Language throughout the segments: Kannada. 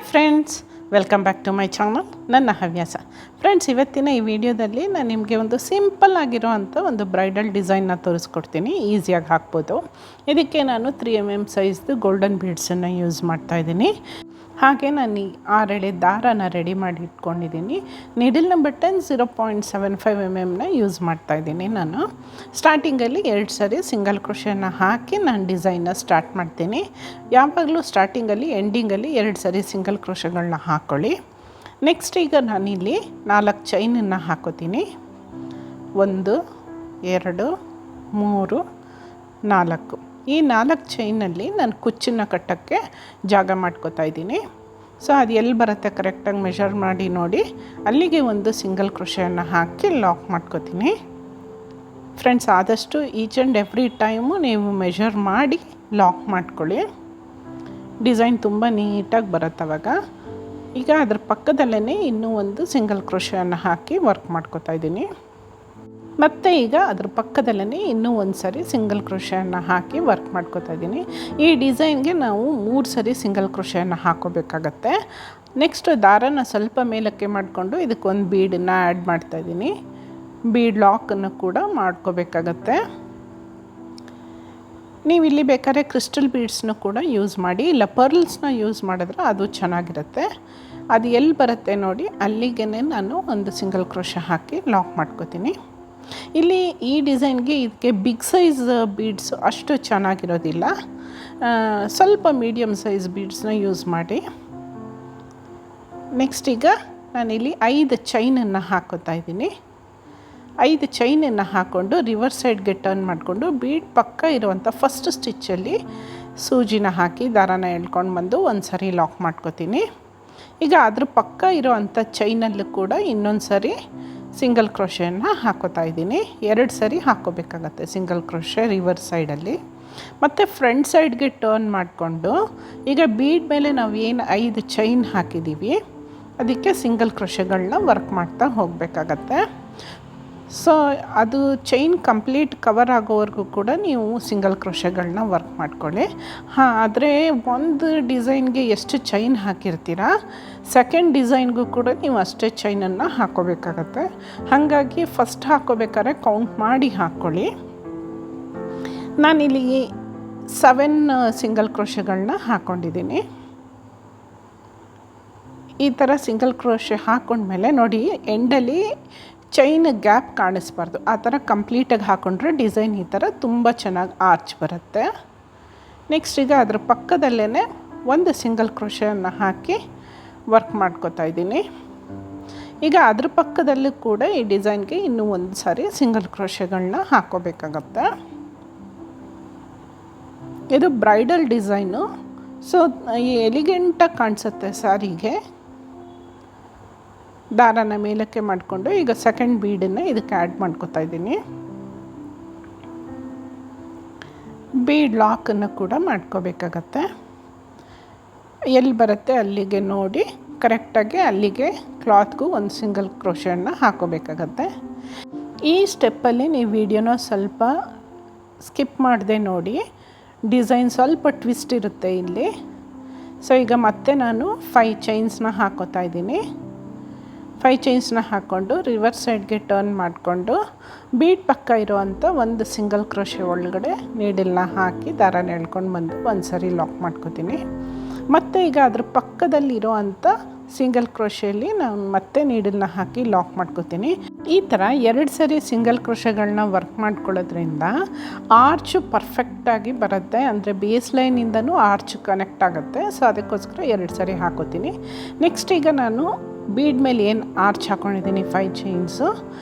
Friends, welcome back to my channel. ನನ್ನ ಹವ್ಯಾಸ. ಫ್ರೆಂಡ್ಸ್, ಇವತ್ತಿನ ಈ ವಿಡಿಯೋದಲ್ಲಿ ನಾನು ನಿಮಗೆ ಒಂದು ಸಿಂಪಲ್ ಆಗಿರೋವಂಥ ಒಂದು ಬ್ರೈಡಲ್ ಡಿಸೈನ್ನ ತೋರಿಸ್ಕೊಡ್ತೀನಿ. ಈಸಿಯಾಗಿ ಹಾಕ್ಬೋದು. ಇದಕ್ಕೆ ನಾನು 3mm ಸೈಜ್ದು ಗೋಲ್ಡನ್ ಬೀಡ್ಸನ್ನು ಯೂಸ್ ಮಾಡ್ತಾಯಿದ್ದೀನಿ. ಹಾಗೆ ನಾನು 6 ಎಳೆ ದಾರನ ರೆಡಿ ಮಾಡಿ ಇಟ್ಕೊಂಡಿದ್ದೀನಿ. ನೀಡಲ್ ನಂಬರ್ 10 0.75 mm ಯೂಸ್ ಮಾಡ್ತಾಯಿದ್ದೀನಿ. ನಾನು ಸ್ಟಾರ್ಟಿಂಗಲ್ಲಿ 2 ಸರಿ ಸಿಂಗಲ್ ಕ್ರೋಶೆನ ಹಾಕಿ ನಾನು ಡಿಸೈನ್ನ ಸ್ಟಾರ್ಟ್ ಮಾಡ್ತೀನಿ. ಯಾವಾಗಲೂ ಸ್ಟಾರ್ಟಿಂಗಲ್ಲಿ ಎಂಡಿಂಗಲ್ಲಿ 2 ಸರಿ ಸಿಂಗಲ್ ಕ್ರೋಶೆಗಳನ್ನ ಹಾಕ್ಕೊಳ್ಳಿ. ನೆಕ್ಸ್ಟ್ ಈಗ ನಾನಿಲ್ಲಿ 4 ಚೈನನ್ನು ಹಾಕೋತೀನಿ. 1 2 3 4. ಈ 4 ಚೈನಲ್ಲಿ ನಾನು ಕುಚ್ಚನ್ನು ಕಟ್ಟೋಕ್ಕೆ ಜಾಗ ಮಾಡ್ಕೋತಾ ಇದ್ದೀನಿ. ಸೊ ಅದು ಎಲ್ಲಿ ಬರುತ್ತೆ ಕರೆಕ್ಟಾಗಿ ಮೆಷರ್ ಮಾಡಿ ನೋಡಿ. ಅಲ್ಲಿಗೆ ಒಂದು ಸಿಂಗಲ್ ಕ್ರೋಶೆಯನ್ನು ಹಾಕಿ ಲಾಕ್ ಮಾಡ್ಕೋತೀನಿ. ಫ್ರೆಂಡ್ಸ್, ಆದಷ್ಟು ಈಚ್ ಆ್ಯಂಡ್ ಎವ್ರಿ ಟೈಮು ನೀವು ಮೆಷರ್ ಮಾಡಿ ಲಾಕ್ ಮಾಡ್ಕೊಳ್ಳಿ. ಡಿಸೈನ್ ತುಂಬ ನೀಟಾಗಿ ಬರುತ್ತೆ ಅವಾಗ. ಈಗ ಅದ್ರ ಪಕ್ಕದಲ್ಲೇ ಇನ್ನೂ ಒಂದು ಸಿಂಗಲ್ ಕ್ರೋಶೆಯನ್ನು ಹಾಕಿ ವರ್ಕ್ ಮಾಡ್ಕೋತಾ ಇದ್ದೀನಿ. ಮತ್ತು ಈಗ ಅದ್ರ ಪಕ್ಕದಲ್ಲೇ ಇನ್ನೂ ಒಂದು ಸರಿ ಸಿಂಗಲ್ ಕ್ರೋಶೆಯನ್ನು ಹಾಕಿ ವರ್ಕ್ ಮಾಡ್ಕೋತಾ ಇದ್ದೀನಿ. ಈ ಡಿಸೈನ್ಗೆ ನಾವು 3 ಸರಿ ಸಿಂಗಲ್ ಕ್ರೋಶೆಯನ್ನು ಹಾಕೋಬೇಕಾಗತ್ತೆ. ನೆಕ್ಸ್ಟ್ ದಾರನ ಸ್ವಲ್ಪ ಮೇಲಕ್ಕೆ ಮಾಡಿಕೊಂಡು ಇದಕ್ಕೊಂದು ಬೀಡನ್ನು ಆ್ಯಡ್ ಮಾಡ್ತಾಯಿದ್ದೀನಿ. ಬೀಡ್ ಲಾಕನ್ನು ಕೂಡ ಮಾಡ್ಕೋಬೇಕಾಗತ್ತೆ. ನೀವು ಇಲ್ಲಿ ಬೇಕಾದ್ರೆ ಕ್ರಿಸ್ಟಲ್ ಬೀಡ್ಸ್ನ ಕೂಡ ಯೂಸ್ ಮಾಡಿ, ಇಲ್ಲ ಪರ್ಲ್ಸ್ನ ಯೂಸ್ ಮಾಡಿದ್ರೆ ಅದು ಚೆನ್ನಾಗಿರುತ್ತೆ. ಅದು ಎಲ್ಲಿ ಬರುತ್ತೆ ನೋಡಿ, ಅಲ್ಲಿಗೆ ನಾನು ಒಂದು ಸಿಂಗಲ್ ಕ್ರೋಶೆ ಹಾಕಿ ಲಾಕ್ ಮಾಡ್ಕೋತೀನಿ. ಇಲ್ಲಿ ಈ ಡಿಸೈನ್ಗೆ ಇದಕ್ಕೆ ಬಿಗ್ ಸೈಜ್ ಬೀಡ್ಸ್ ಅಷ್ಟು ಚೆನ್ನಾಗಿರೋದಿಲ್ಲ. ಸ್ವಲ್ಪ ಮೀಡಿಯಮ್ ಸೈಜ್ ಬೀಡ್ಸ್ನ ಯೂಸ್ ಮಾಡಿ. ನೆಕ್ಸ್ಟ್ ಈಗ ನಾನಿಲ್ಲಿ 5 ಚೈನನ್ನು ಹಾಕೋತಾ ಇದ್ದೀನಿ. 5 ಚೈನನ್ನು ಹಾಕ್ಕೊಂಡು ರಿವರ್ಸ್ ಸೈಡ್ಗೆ ಟರ್ನ್ ಮಾಡಿಕೊಂಡು ಬೀಡ್ ಪಕ್ಕ ಇರುವಂಥ ಫಸ್ಟ್ ಸ್ಟಿಚ್ಚಲ್ಲಿ ಸೂಜಿನ ಹಾಕಿ ದಾರಾನ ಎಳ್ಕೊಂಡು ಬಂದು ಒಂದು ಸರಿ ಲಾಕ್ ಮಾಡ್ಕೋತೀನಿ. ಈಗ ಅದ್ರ ಪಕ್ಕ ಇರೋವಂಥ ಚೈನಲ್ಲೂ ಕೂಡ ಇನ್ನೊಂದು ಸರಿ ಸಿಂಗಲ್ ಕ್ರೋಶೆಯನ್ನು ಹಾಕೋತಾ ಇದ್ದೀನಿ. 2 ಸರಿ ಹಾಕ್ಕೋಬೇಕಾಗತ್ತೆ ಸಿಂಗಲ್ ಕ್ರೋಶೆ ರಿವರ್ಸ್ ಸೈಡಲ್ಲಿ. ಮತ್ತು ಫ್ರಂಟ್ ಸೈಡ್ಗೆ ಟರ್ನ್ ಮಾಡಿಕೊಂಡು ಈಗ ಬೀಡ್ ಮೇಲೆ ನಾವು ಏನು 5 ಚೈನ್ ಹಾಕಿದ್ದೀವಿ ಅದಕ್ಕೆ ಸಿಂಗಲ್ ಕ್ರೋಶೆಗಳನ್ನ ವರ್ಕ್ ಮಾಡ್ತಾ ಹೋಗಬೇಕಾಗತ್ತೆ. ಸೊ ಅದು ಚೈನ್ ಕಂಪ್ಲೀಟ್ ಕವರ್ ಆಗೋವರೆಗೂ ಕೂಡ ನೀವು ಸಿಂಗಲ್ ಕ್ರೋಶೆಗಳನ್ನ ವರ್ಕ್ ಮಾಡ್ಕೊಳ್ಳಿ. ಆದರೆ ಒಂದು ಡಿಸೈನ್ಗೆ ಎಷ್ಟು ಚೈನ್ ಹಾಕಿರ್ತೀರಾ ಸೆಕೆಂಡ್ ಡಿಸೈನ್ಗೂ ಕೂಡ ನೀವು ಅಷ್ಟೇ ಚೈನನ್ನು ಹಾಕ್ಕೋಬೇಕಾಗತ್ತೆ. ಹಾಗಾಗಿ ಫಸ್ಟ್ ಹಾಕ್ಕೋಬೇಕಾದ್ರೆ ಕೌಂಟ್ ಮಾಡಿ ಹಾಕ್ಕೊಳ್ಳಿ. ನಾನಿಲ್ಲಿ 7 ಸಿಂಗಲ್ ಕ್ರೋಶೆಗಳನ್ನ ಹಾಕ್ಕೊಂಡಿದ್ದೀನಿ. ಈ ಥರ ಸಿಂಗಲ್ ಕ್ರೋಶೆ ಹಾಕ್ಕೊಂಡ್ಮೇಲೆ ನೋಡಿ, ಎಂಡಲ್ಲಿ ಚೈನ್ ಗ್ಯಾಪ್ ಕಾಣಿಸ್ಬಾರ್ದು. ಆ ಥರ ಕಂಪ್ಲೀಟಾಗಿ ಹಾಕ್ಕೊಂಡ್ರೆ ಡಿಸೈನ್ ಈ ಥರ ತುಂಬ ಚೆನ್ನಾಗಿ ಆರ್ಚ್ ಬರುತ್ತೆ. ನೆಕ್ಸ್ಟ್ ಈಗ ಅದ್ರ ಪಕ್ಕದಲ್ಲೇ ಒಂದು ಸಿಂಗಲ್ ಕ್ರೋಶೆಯನ್ನು ಹಾಕಿ ವರ್ಕ್ ಮಾಡ್ಕೋತಾ ಇದ್ದೀನಿ. ಈಗ ಅದ್ರ ಪಕ್ಕದಲ್ಲೂ ಕೂಡ ಈ ಡಿಸೈನ್ಗೆ ಇನ್ನೂ ಒಂದು ಸಾರಿ ಸಿಂಗಲ್ ಕ್ರೋಶೆಗಳನ್ನ ಹಾಕ್ಕೋಬೇಕಾಗತ್ತೆ. ಇದು ಬ್ರೈಡಲ್ ಡಿಸೈನು. ಸೊ ಎಲಿಗೆಂಟಾಗಿ ಕಾಣಿಸುತ್ತೆ ಸ್ಯಾರಿಗೆ. ದಾರನ ಮೇಲಕ್ಕೆ ಮಾಡಿಕೊಂಡು ಈಗ ಸೆಕೆಂಡ್ ಬೀಡನ್ನು ಇದಕ್ಕೆ ಆ್ಯಡ್ ಮಾಡ್ಕೋತಾ ಇದ್ದೀನಿ. ಬೀಡ್ ಲಾಕನ್ನು ಕೂಡ ಮಾಡ್ಕೋಬೇಕಾಗತ್ತೆ. ಎಲ್ಲಿ ಬರುತ್ತೆ ಅಲ್ಲಿಗೆ ನೋಡಿ ಕರೆಕ್ಟಾಗಿ ಅಲ್ಲಿಗೆ ಕ್ಲಾತ್ಗೂ ಒಂದು ಸಿಂಗಲ್ ಕ್ರೋಶೆಯನ್ನು ಹಾಕೋಬೇಕಾಗತ್ತೆ. ಈ ಸ್ಟೆಪ್ಪಲ್ಲಿ ನೀವು ವಿಡಿಯೋನ ಸ್ವಲ್ಪ ಸ್ಕಿಪ್ ಮಾಡದೆ ನೋಡಿ. ಡಿಸೈನ್ ಸ್ವಲ್ಪ ಟ್ವಿಸ್ಟ್ ಇರುತ್ತೆ ಇಲ್ಲಿ. ಸೊ ಈಗ ಮತ್ತೆ ನಾನು 5 ಚೈನ್ಸ್ನ ಹಾಕೋತಾ ಇದ್ದೀನಿ. 5 ಚೈನ್ಸ್ನ ಹಾಕ್ಕೊಂಡು ರಿವರ್ಸ್ ಸೈಡ್ಗೆ ಟರ್ನ್ ಮಾಡಿಕೊಂಡು ಬೀಡ್ ಪಕ್ಕ ಇರುವಂಥ ಒಂದು ಸಿಂಗಲ್ ಕ್ರೋಶೆ ಒಳಗಡೆ ನೀಡಲ್ನ ಹಾಕಿ ದಾರನ ಎಳ್ಕೊಂಡು ಬಂದು ಒಂದು ಸರಿ ಲಾಕ್ ಮಾಡ್ಕೋತೀನಿ. ಮತ್ತು ಈಗ ಅದ್ರ ಪಕ್ಕದಲ್ಲಿರೋ ಅಂಥ ಸಿಂಗಲ್ ಕ್ರೋಶೆಯಲ್ಲಿ ನಾನು ಮತ್ತೆ ನೀಡಲ್ನ ಹಾಕಿ ಲಾಕ್ ಮಾಡ್ಕೋತೀನಿ. ಈ ಥರ 2 ಸರಿ ಸಿಂಗಲ್ ಕ್ರೋಶೆಗಳನ್ನ ವರ್ಕ್ ಮಾಡ್ಕೊಳ್ಳೋದ್ರಿಂದ ಆರ್ಚು ಪರ್ಫೆಕ್ಟಾಗಿ ಬರುತ್ತೆ. ಅಂದರೆ ಬೇಸ್ ಲೈನಿಂದನೂ ಆರ್ಚ್ ಕನೆಕ್ಟ್ ಆಗುತ್ತೆ. ಸೊ ಅದಕ್ಕೋಸ್ಕರ 2 ಸರಿ ಹಾಕೋತೀನಿ. ನೆಕ್ಸ್ಟ್ ಈಗ ನಾನು ಬೀಡ್ ಮೇಲೆ ಏನು ಆರ್ಚ್ ಹಾಕ್ಕೊಂಡಿದ್ದೀನಿ 5 ಚೈನ್ಸು,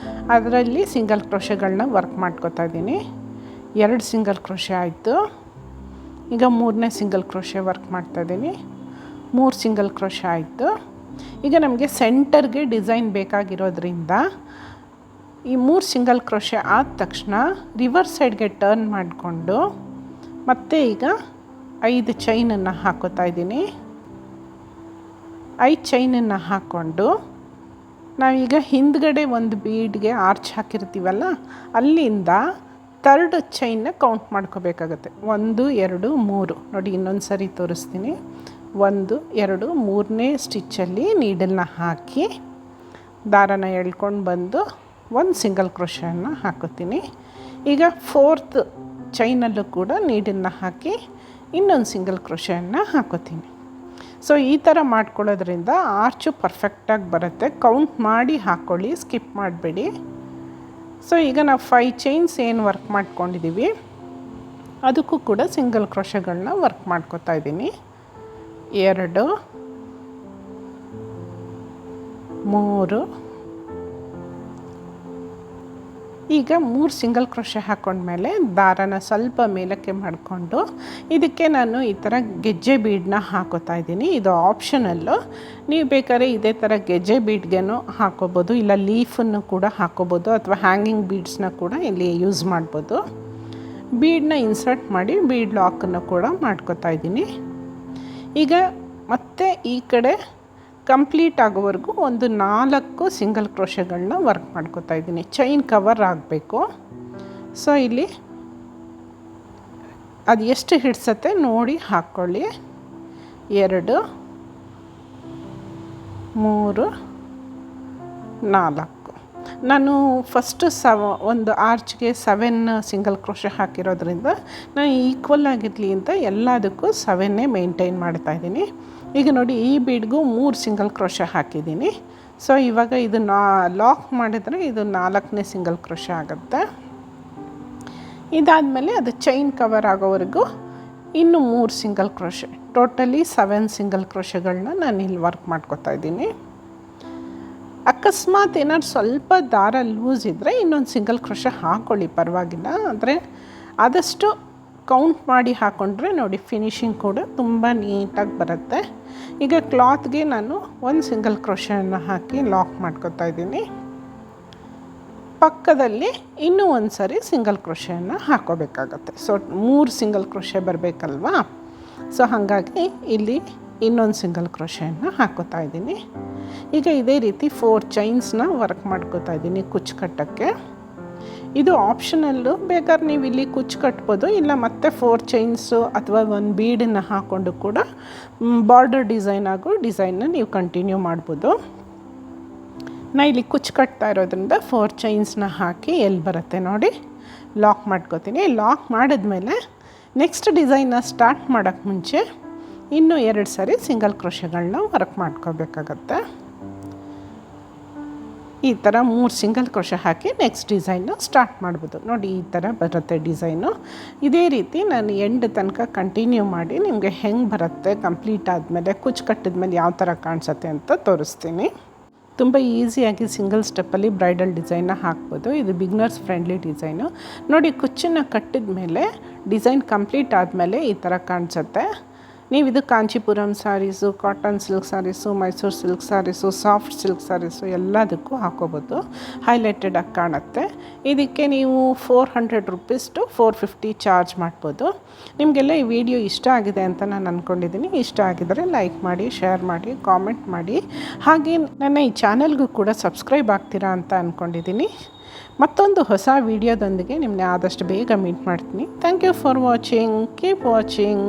ಅದರಲ್ಲಿ ಸಿಂಗಲ್ ಕ್ರೋಶೆಗಳನ್ನ ವರ್ಕ್ ಮಾಡ್ಕೋತಾ ಇದ್ದೀನಿ. 2 ಸಿಂಗಲ್ ಕ್ರೋಶೆ ಆಯಿತು. ಈಗ 3ನೇ ಸಿಂಗಲ್ ಕ್ರೋಶೆ ವರ್ಕ್ ಮಾಡ್ತಾಯಿದ್ದೀನಿ. 3 ಸಿಂಗಲ್ ಕ್ರೋಶೆ ಆಯಿತು. ಈಗ ನಮಗೆ ಸೆಂಟರ್ಗೆ ಡಿಸೈನ್ ಬೇಕಾಗಿರೋದ್ರಿಂದ ಈ 3 ಸಿಂಗಲ್ ಕ್ರೋಶೆ ಆದ ತಕ್ಷಣ ರಿವರ್ಸ್ ಸೈಡ್ಗೆ ಟರ್ನ್ ಮಾಡಿಕೊಂಡು ಮತ್ತೆ ಈಗ 5 ಚೈನನ್ನು ಹಾಕೋತಾ ಇದ್ದೀನಿ. 5 ಚೈನನ್ನು ಹಾಕ್ಕೊಂಡು ನಾವೀಗ ಹಿಂದ್ಗಡೆ ಒಂದು ಬೀಡ್ಗೆ ಆರ್ಚ್ ಹಾಕಿರ್ತೀವಲ್ಲ ಅಲ್ಲಿಂದ 3rd ಚೈನ್ನ ಕೌಂಟ್ ಮಾಡ್ಕೋಬೇಕಾಗತ್ತೆ. 1 2 3 ನೋಡಿ, ಇನ್ನೊಂದು ಸರಿ ತೋರಿಸ್ತೀನಿ. 1 2 3ನೇ ಸ್ಟಿಚ್ಚಲ್ಲಿ ನೀಡಲ್ನ ಹಾಕಿ ದಾರನ ಎಳ್ಕೊಂಡು ಬಂದು ಒಂದು ಸಿಂಗಲ್ ಕ್ರೋಶೆಯನ್ನು ಹಾಕೋತೀನಿ. ಈಗ 4th ಚೈನಲ್ಲೂ ಕೂಡ ನೀಡಲ್ನ ಹಾಕಿ ಇನ್ನೊಂದು ಸಿಂಗಲ್ ಕ್ರೋಶೆಯನ್ನು ಹಾಕೋತೀನಿ. ಸೊ ಈ ಥರ ಮಾಡ್ಕೊಳ್ಳೋದ್ರಿಂದ ಆರ್ಚು ಪರ್ಫೆಕ್ಟಾಗಿ ಬರುತ್ತೆ. ಕೌಂಟ್ ಮಾಡಿ ಹಾಕ್ಕೊಳ್ಳಿ, ಸ್ಕಿಪ್ ಮಾಡಬೇಡಿ. ಸೊ ಈಗ ನಾವು 5 ಚೈನ್ಸ್ ಏನು ವರ್ಕ್ ಮಾಡ್ಕೊಂಡಿದ್ದೀವಿ ಅದಕ್ಕೂ ಕೂಡ ಸಿಂಗಲ್ ಕ್ರೋಶೆಗಳನ್ನ ವರ್ಕ್ ಮಾಡ್ಕೊತಾ ಇದ್ದೀನಿ. 2 3 ಈಗ 3 ಸಿಂಗಲ್ ಕ್ರೋಶೆ ಹಾಕ್ಕೊಂಡ್ಮೇಲೆ ದಾರನ ಸ್ವಲ್ಪ ಮೇಲಕ್ಕೆ ಮಾಡಿಕೊಂಡು ಇದಕ್ಕೆ ನಾನು ಈ ಥರ ಗೆಜ್ಜೆ ಬೀಡನ್ನ ಹಾಕೋತಾ ಇದ್ದೀನಿ. ಇದು ಆಪ್ಷನಲ್ಲು. ನೀವು ಬೇಕಾದ್ರೆ ಇದೇ ಥರ ಗೆಜ್ಜೆ ಬೀಡ್ಗೆನೂ ಹಾಕೋಬೋದು, ಇಲ್ಲ ಲೀಫನ್ನು ಕೂಡ ಹಾಕೋಬೋದು, ಅಥವಾ ಹ್ಯಾಂಗಿಂಗ್ ಬೀಡ್ಸ್ನ ಕೂಡ ಇಲ್ಲಿ ಯೂಸ್ ಮಾಡ್ಬೋದು. ಬೀಡನ್ನ ಇನ್ಸರ್ಟ್ ಮಾಡಿ ಬೀಡ್ ಲಾಕನ್ನು ಕೂಡ ಮಾಡ್ಕೋತಾ ಇದ್ದೀನಿ. ಈಗ ಮತ್ತೆ ಈ ಕಡೆ ಕಂಪ್ಲೀಟ್ ಆಗೋವರೆಗೂ ಒಂದು 4 ಸಿಂಗಲ್ ಕ್ರೋಶೆಗಳನ್ನ ವರ್ಕ್ ಮಾಡ್ಕೋತಾ ಇದ್ದೀನಿ. ಚೈನ್ ಕವರ್ ಆಗಬೇಕು. ಸೊ ಇಲ್ಲಿ ಅದು ಎಷ್ಟು ಹಿಡ್ಸತ್ತೆ ನೋಡಿ ಹಾಕ್ಕೊಳ್ಳಿ. 2 3 4 ನಾನು ಫಸ್ಟು ಒಂದು ಆರ್ಚ್ಗೆ 7 ಸಿಂಗಲ್ ಕ್ರೋಶೆ ಹಾಕಿರೋದ್ರಿಂದ ನಾನು ಈಕ್ವಲ್ ಆಗಿರಲಿ ಅಂತ ಎಲ್ಲದಕ್ಕೂ 7 ಮೇಂಟೈನ್ ಮಾಡ್ತಾಯಿದ್ದೀನಿ. ಈಗ ನೋಡಿ ಈ ಬೀಡ್ಗೂ 3 ಸಿಂಗಲ್ ಕ್ರೋಶೆ ಹಾಕಿದ್ದೀನಿ. ಸೊ ಇವಾಗ ಇದು ಲಾಕ್ ಮಾಡಿದರೆ ಇದು 4ನೇ ಸಿಂಗಲ್ ಕ್ರೋಶೆ ಆಗುತ್ತೆ. ಇದಾದಮೇಲೆ ಅದು ಚೈನ್ ಕವರ್ ಆಗೋವರೆಗೂ ಇನ್ನು 3 ಸಿಂಗಲ್ ಕ್ರೋಶೆ, ಟೋಟಲಿ 7 ಸಿಂಗಲ್ ಕ್ರೋಶೆಗಳನ್ನ ನಾನು ಇಲ್ಲಿ ವರ್ಕ್ ಮಾಡ್ಕೊತಾ ಇದ್ದೀನಿ. ಅಕಸ್ಮಾತ್ ಏನಾದ್ರು ಸ್ವಲ್ಪ ದಾರ ಲೂಸ್ ಇದ್ದರೆ ಇನ್ನೊಂದು ಸಿಂಗಲ್ ಕ್ರೋಶೆ ಹಾಕ್ಕೊಳ್ಳಿ, ಪರವಾಗಿಲ್ಲ. ಅಂದರೆ ಆದಷ್ಟು ಕೌಂಟ್ ಮಾಡಿ ಹಾಕ್ಕೊಂಡ್ರೆ ನೋಡಿ ಫಿನಿಶಿಂಗ್ ಕೂಡ ತುಂಬ ನೀಟಾಗಿ ಬರುತ್ತೆ. ಈಗ ಕ್ಲಾತ್ಗೆ ನಾನು ಒಂದು ಸಿಂಗಲ್ ಕ್ರೋಶೆಯನ್ನು ಹಾಕಿ ಲಾಕ್ ಮಾಡ್ಕೊತಾ ಇದ್ದೀನಿ. ಪಕ್ಕದಲ್ಲಿ ಇನ್ನೂ ಒಂದು ಸರಿ ಸಿಂಗಲ್ ಕ್ರೋಶೆಯನ್ನು ಹಾಕೋಬೇಕಾಗತ್ತೆ. ಸೊ 3 ಸಿಂಗಲ್ ಕ್ರೋಶೆ ಬರಬೇಕಲ್ವಾ. ಸೊ ಹಾಗಾಗಿ ಇಲ್ಲಿ ಇನ್ನೊಂದು ಸಿಂಗಲ್ ಕ್ರೋಶೆಯನ್ನು ಹಾಕೋತಾ ಇದ್ದೀನಿ. ಈಗ ಇದೇ ರೀತಿ 4 ಚೈನ್ಸ್ನ ವರ್ಕ್ ಮಾಡ್ಕೋತಾ ಇದ್ದೀನಿ ಕುಚ್ಚು ಕಟ್ಟೋಕ್ಕೆ. ಇದು ಆಪ್ಷನಲ್ಲು, ಬೇಕಾದ್ರೆ ನೀವು ಇಲ್ಲಿ ಕುಚ್ಚು ಕಟ್ಬೋದು, ಇಲ್ಲ ಮತ್ತೆ 4 ಚೈನ್ಸು ಅಥವಾ ಒಂದು ಬೀಡನ್ನು ಹಾಕ್ಕೊಂಡು ಕೂಡ ಬಾರ್ಡರ್ ಡಿಸೈನ್ ಆಗೋ ಡಿಸೈನ್ನ ನೀವು ಕಂಟಿನ್ಯೂ ಮಾಡ್ಬೋದು. ನಾನು ಇಲ್ಲಿ ಕುಚ್ಚು ಕಟ್ತಾ ಇರೋದ್ರಿಂದ 4 ಚೈನ್ಸ್ನ ಹಾಕಿ ಎಲ್ಲಿ ಬರುತ್ತೆ ನೋಡಿ ಲಾಕ್ ಮಾಡ್ಕೋತೀನಿ. ಲಾಕ್ ಮಾಡಿದ್ಮೇಲೆ ನೆಕ್ಸ್ಟ್ ಡಿಸೈನ್ನ ಸ್ಟಾರ್ಟ್ ಮಾಡೋಕ್ಕೆ ಮುಂಚೆ ಇನ್ನೂ 2 ಸರಿ ಸಿಂಗಲ್ ಕ್ರೋಶೆಗಳನ್ನ ವರ್ಕ್ ಮಾಡ್ಕೋಬೇಕಾಗತ್ತೆ. ಈ ಥರ 3 ಸಿಂಗಲ್ ಕ್ರೋಶೆ ಹಾಕಿ ನೆಕ್ಸ್ಟ್ ಡಿಸೈನ್ನ ಸ್ಟಾರ್ಟ್ ಮಾಡ್ಬೋದು. ನೋಡಿ ಈ ಥರ ಬರುತ್ತೆ ಡಿಸೈನು. ಇದೇ ರೀತಿ ನಾನು ಎಂಡ್ ತನಕ ಕಂಟಿನ್ಯೂ ಮಾಡಿ ನಿಮಗೆ ಹೆಂಗೆ ಬರುತ್ತೆ ಕಂಪ್ಲೀಟ್ ಆದಮೇಲೆ ಕುಚ್ಚು ಕಟ್ಟಿದ್ಮೇಲೆ ಯಾವ ಥರ ಕಾಣಿಸುತ್ತೆ ಅಂತ ತೋರಿಸ್ತೀನಿ. ತುಂಬ ಈಸಿಯಾಗಿ ಸಿಂಗಲ್ ಸ್ಟೆಪ್ಪಲ್ಲಿ ಬ್ರೈಡಲ್ ಡಿಸೈನ್ನ ಹಾಕ್ಬೋದು. ಇದು ಬಿಗ್ನರ್ಸ್ ಫ್ರೆಂಡ್ಲಿ ಡಿಸೈನು. ನೋಡಿ ಕುಚ್ಚನ್ನು ಕಟ್ಟಿದ ಮೇಲೆ ಡಿಸೈನ್ ಕಂಪ್ಲೀಟ್ ಆದಮೇಲೆ ಈ ಥರ ಕಾಣಿಸುತ್ತೆ. ನೀವು ಇದು Kanchipuram sarees, cotton silk sarees, Mysuru silk sarees, soft silk sarees ಎಲ್ಲದಕ್ಕೂ ಹಾಕೋಬೋದು. ಹೈಲೈಟೆಡಾಗಿ ಕಾಣುತ್ತೆ. ಇದಕ್ಕೆ ನೀವು 400 ರೂಪೀಸ್ ಟು 450 ಚಾರ್ಜ್ ಮಾಡ್ಬೋದು. ನಿಮಗೆಲ್ಲ ಈ ವಿಡಿಯೋ ಇಷ್ಟ ಆಗಿದೆ ಅಂತ ನಾನು ಅಂದ್ಕೊಂಡಿದ್ದೀನಿ. ಇಷ್ಟ ಆಗಿದರೆ ಲೈಕ್ ಮಾಡಿ, ಶೇರ್ ಮಾಡಿ, ಕಾಮೆಂಟ್ ಮಾಡಿ. ಹಾಗೆ ನನ್ನ ಈ ಚಾನಲ್ಗೂ ಕೂಡ ಸಬ್ಸ್ಕ್ರೈಬ್ ಆಗ್ತೀರಾ ಅಂತ ಅಂದ್ಕೊಂಡಿದ್ದೀನಿ. ಮತ್ತೊಂದು ಹೊಸ ವಿಡಿಯೋದೊಂದಿಗೆ ನಿಮ್ಮನ್ನ ಆದಷ್ಟು ಬೇಗ ಮೀಟ್ ಮಾಡ್ತೀನಿ. Thank you for watching. Keep watching.